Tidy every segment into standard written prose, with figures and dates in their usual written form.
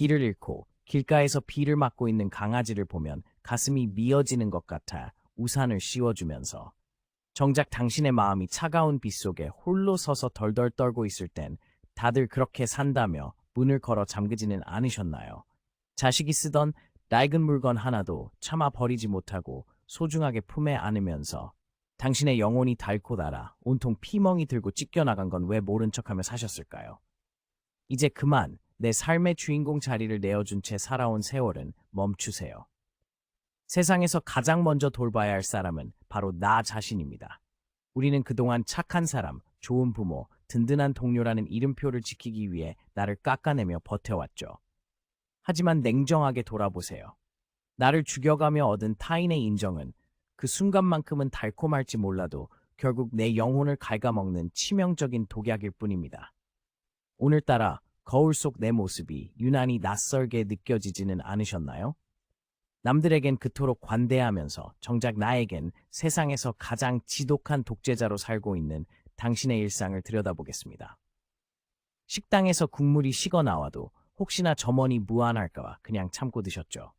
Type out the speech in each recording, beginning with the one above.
길을 잃고 길가에서 비를 맞고 있는 강아지를 보면 가슴이 미어지는 것 같아 우산을 씌워주면서 정작 당신의 마음이 차가운 빗 속에 홀로 서서 덜덜 떨고 있을 땐 다들 그렇게 산다며 문을 걸어 잠그지는 않으셨나요? 자식이 쓰던 낡은 물건 하나도 차마 버리지 못하고 소중하게 품에 안으면서 당신의 영혼이 닳고 닳아 온통 피멍이 들고 찢겨나간 건 왜 모른 척하며 사셨을까요? 이제 그만 내 삶의 주인공 자리를 내어준 채 살아온 세월은 멈추세요. 세상에서 가장 먼저 돌봐야 할 사람은 바로 나 자신입니다. 우리는 그동안 착한 사람, 좋은 부모, 든든한 동료라는 이름표를 지키기 위해 나를 깎아내며 버텨왔죠. 하지만 냉정하게 돌아보세요. 나를 죽여가며 얻은 타인의 인정은 그 순간만큼은 달콤할지 몰라도 결국 내 영혼을 갉아먹는 치명적인 독약일 뿐입니다. 오늘따라 거울 속 내 모습이 유난히 낯설게 느껴지지는 않으셨나요? 남들에겐 그토록 관대하면서 정작 나에겐 세상에서 가장 지독한 독재자로 살고 있는 당신의 일상을 들여다보겠습니다. 식당에서 국물이 식어 나와도 혹시나 점원이 무안할까봐 그냥 참고 드셨죠.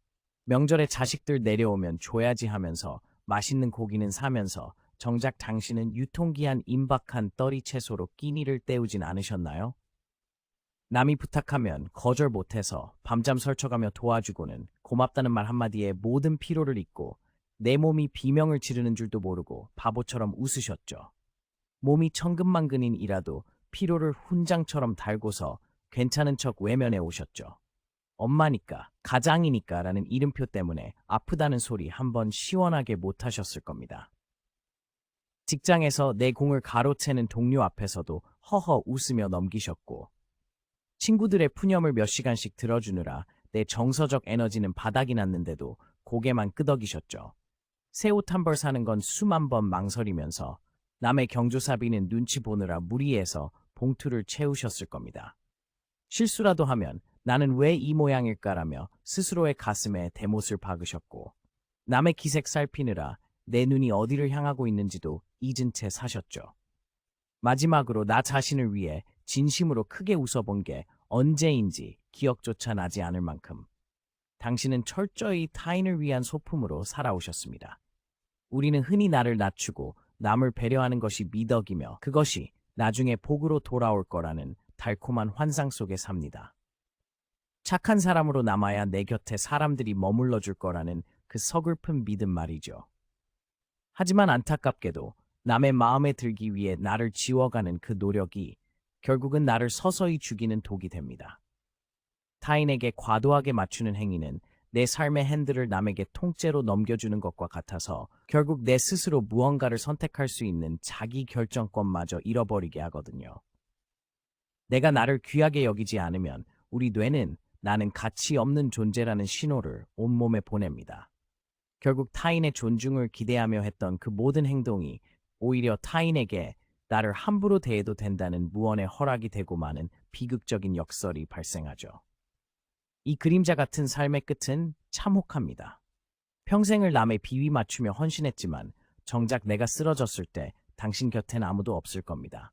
명절에 자식들 내려오면 줘야지 하면서 맛있는 고기는 사면서 정작 당신은 유통기한 임박한 떨이 채소로 끼니를 때우진 않으셨나요? 남이 부탁하면 거절 못해서 밤잠 설쳐가며 도와주고는 고맙다는 말 한마디에 모든 피로를 잊고 내 몸이 비명을 지르는 줄도 모르고 바보처럼 웃으셨죠. 몸이 천근만근인이라도 피로를 훈장처럼 달고서 괜찮은 척 외면해 오셨죠. 엄마니까, 가장이니까 라는 이름표 때문에 아프다는 소리 한번 시원하게 못하셨을 겁니다. 직장에서 내 공을 가로채는 동료 앞에서도 허허 웃으며 넘기셨고 친구들의 푸념을 몇 시간씩 들어주느라 내 정서적 에너지는 바닥이 났는데도 고개만 끄덕이셨죠. 새 옷 한 벌 사는 건 수만 번 망설이면서 남의 경조사비는 눈치 보느라 무리해서 봉투를 채우셨을 겁니다. 실수라도 하면 나는 왜 이 모양일까라며 스스로의 가슴에 대못을 박으셨고 남의 기색 살피느라 내 눈이 어디를 향하고 있는지도 잊은 채 사셨죠. 마지막으로 나 자신을 위해 진심으로 크게 웃어본 게 언제인지 기억조차 나지 않을 만큼 당신은 철저히 타인을 위한 소품으로 살아오셨습니다. 우리는 흔히 나를 낮추고 남을 배려하는 것이 미덕이며 그것이 나중에 복으로 돌아올 거라는 달콤한 환상 속에 삽니다. 착한 사람으로 남아야 내 곁에 사람들이 머물러 줄 거라는 그 서글픈 믿음 말이죠. 하지만 안타깝게도 남의 마음에 들기 위해 나를 지워가는 그 노력이 결국은 나를 서서히 죽이는 독이 됩니다. 타인에게 과도하게 맞추는 행위는 내 삶의 핸들을 남에게 통째로 넘겨주는 것과 같아서 결국 내 스스로 무언가를 선택할 수 있는 자기 결정권마저 잃어버리게 하거든요. 내가 나를 귀하게 여기지 않으면 우리 뇌는 나는 가치 없는 존재라는 신호를 온몸에 보냅니다. 결국 타인의 존중을 기대하며 했던 그 모든 행동이 오히려 타인에게 나를 함부로 대해도 된다는 무언의 허락이 되고 마는 비극적인 역설이 발생하죠. 이 그림자 같은 삶의 끝은 참혹합니다. 평생을 남의 비위 맞추며 헌신했지만 정작 내가 쓰러졌을 때 당신 곁엔 아무도 없을 겁니다.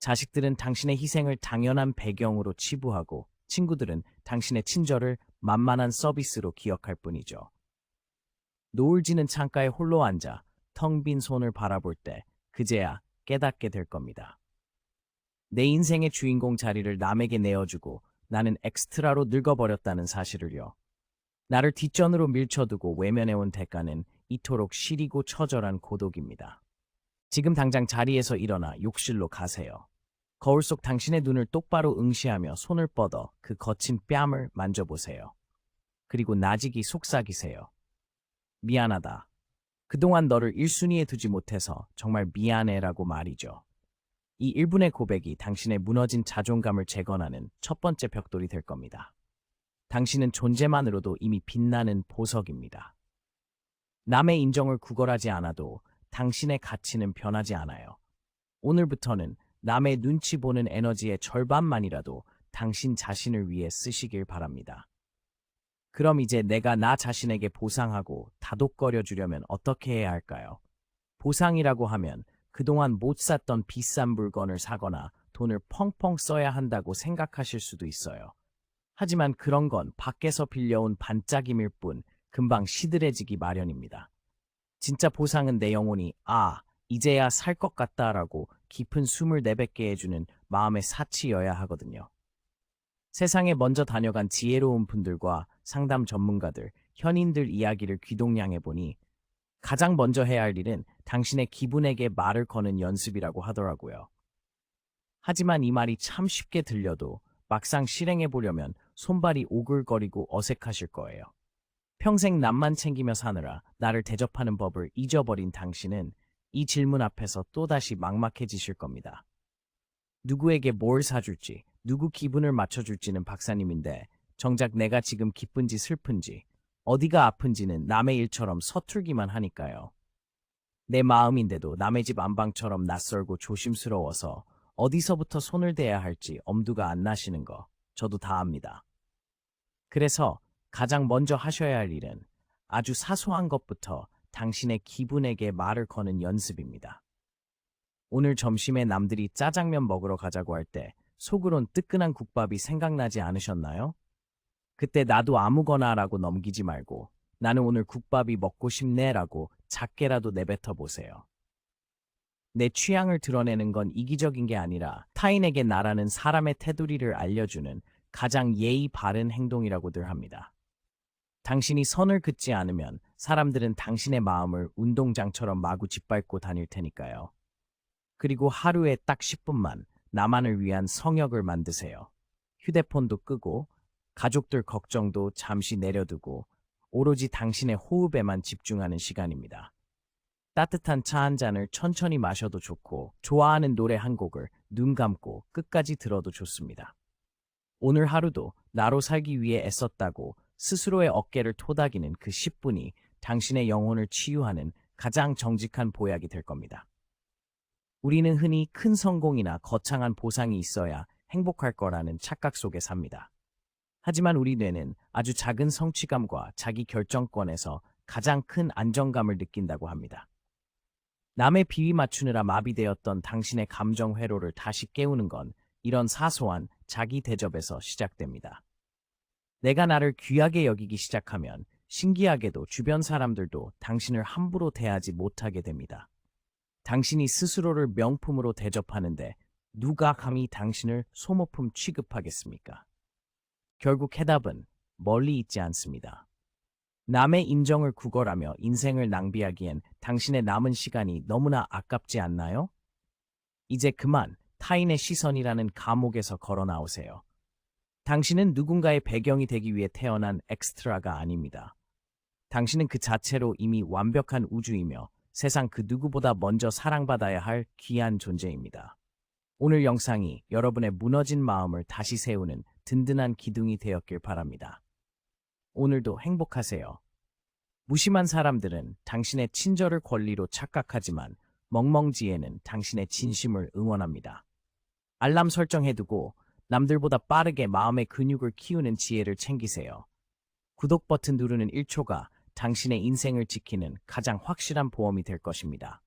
자식들은 당신의 희생을 당연한 배경으로 치부하고 친구들은 당신의 친절을 만만한 서비스로 기억할 뿐이죠. 노을 지는 창가에 홀로 앉아 텅 빈 손을 바라볼 때 그제야 깨닫게 될 겁니다. 내 인생의 주인공 자리를 남에게 내어주고 나는 엑스트라로 늙어버렸다는 사실을요. 나를 뒷전으로 밀쳐두고 외면해온 대가는 이토록 시리고 처절한 고독입니다. 지금 당장 자리에서 일어나 욕실로 가세요. 거울 속 당신의 눈을 똑바로 응시하며 손을 뻗어 그 거친 뺨을 만져보세요. 그리고 나직이 속삭이세요. 미안하다. 그동안 너를 1순위에 두지 못해서 정말 미안해라고 말이죠. 이 1분의 고백이 당신의 무너진 자존감을 재건하는 첫 번째 벽돌이 될 겁니다. 당신은 존재만으로도 이미 빛나는 보석입니다. 남의 인정을 구걸하지 않아도 당신의 가치는 변하지 않아요. 오늘부터는 남의 눈치 보는 에너지의 절반만이라도 당신 자신을 위해 쓰시길 바랍니다. 그럼 이제 내가 나 자신에게 보상하고 다독거려 주려면 어떻게 해야 할까요? 보상이라고 하면 그동안 못 샀던 비싼 물건을 사거나 돈을 펑펑 써야 한다고 생각하실 수도 있어요. 하지만 그런 건 밖에서 빌려온 반짝임일 뿐 금방 시들해지기 마련입니다. 진짜 보상은 내 영혼이 이제야 살 것 같다라고 깊은 숨을 내뱉게 해주는 마음의 사치여야 하거든요. 세상에 먼저 다녀간 지혜로운 분들과 상담 전문가들, 현인들 이야기를 귀동냥해 보니 가장 먼저 해야 할 일은 당신의 기분에게 말을 거는 연습이라고 하더라고요. 하지만 이 말이 참 쉽게 들려도 막상 실행해 보려면 손발이 오글거리고 어색하실 거예요. 평생 남만 챙기며 사느라 나를 대접하는 법을 잊어버린 당신은 이 질문 앞에서 또다시 막막해지실 겁니다. 누구에게 뭘 사줄지, 누구 기분을 맞춰줄지는 박사님인데 정작 내가 지금 기쁜지 슬픈지, 어디가 아픈지는 남의 일처럼 서툴기만 하니까요. 내 마음인데도 남의 집 안방처럼 낯설고 조심스러워서 어디서부터 손을 대야 할지 엄두가 안 나시는 거 저도 다 압니다. 그래서 가장 먼저 하셔야 할 일은 아주 사소한 것부터 당신의 기분에게 말을 거는 연습입니다. 오늘 점심에 남들이 짜장면 먹으러 가자고 할 때 속으론 뜨끈한 국밥이 생각나지 않으셨나요? 그때 나도 아무거나라고 넘기지 말고 나는 오늘 국밥이 먹고 싶네라고 작게라도 내뱉어 보세요. 내 취향을 드러내는 건 이기적인 게 아니라 타인에게 나라는 사람의 테두리를 알려주는 가장 예의 바른 행동이라고들 합니다. 당신이 선을 긋지 않으면 사람들은 당신의 마음을 운동장처럼 마구 짓밟고 다닐 테니까요. 그리고 하루에 딱 10분만 나만을 위한 성역을 만드세요. 휴대폰도 끄고 가족들 걱정도 잠시 내려두고 오로지 당신의 호흡에만 집중하는 시간입니다. 따뜻한 차 한 잔을 천천히 마셔도 좋고 좋아하는 노래 한 곡을 눈 감고 끝까지 들어도 좋습니다. 오늘 하루도 나로 살기 위해 애썼다고 스스로의 어깨를 토닥이는 그 10분이 당신의 영혼을 치유하는 가장 정직한 보약이 될 겁니다. 우리는 흔히 큰 성공이나 거창한 보상이 있어야 행복할 거라는 착각 속에 삽니다. 하지만 우리 뇌는 아주 작은 성취감과 자기 결정권에서 가장 큰 안정감을 느낀다고 합니다. 남의 비위 맞추느라 마비되었던 당신의 감정 회로를 다시 깨우는 건 이런 사소한 자기 대접에서 시작됩니다. 내가 나를 귀하게 여기기 시작하면 신기하게도 주변 사람들도 당신을 함부로 대하지 못하게 됩니다. 당신이 스스로를 명품으로 대접하는데 누가 감히 당신을 소모품 취급하겠습니까? 결국 해답은 멀리 있지 않습니다. 남의 인정을 구걸하며 인생을 낭비하기엔 당신의 남은 시간이 너무나 아깝지 않나요? 이제 그만 타인의 시선이라는 감옥에서 걸어 나오세요. 당신은 누군가의 배경이 되기 위해 태어난 엑스트라가 아닙니다. 당신은 그 자체로 이미 완벽한 우주이며 세상 그 누구보다 먼저 사랑받아야 할 귀한 존재입니다. 오늘 영상이 여러분의 무너진 마음을 다시 세우는 든든한 기둥이 되었길 바랍니다. 오늘도 행복하세요. 무심한 사람들은 당신의 친절을 권리로 착각하지만 멍멍지에는 당신의 진심을 응원합니다. 알람 설정해두고 남들보다 빠르게 마음의 근육을 키우는 지혜를 챙기세요. 구독 버튼 누르는 1초가 당신의 인생을 지키는 가장 확실한 보험이 될 것입니다.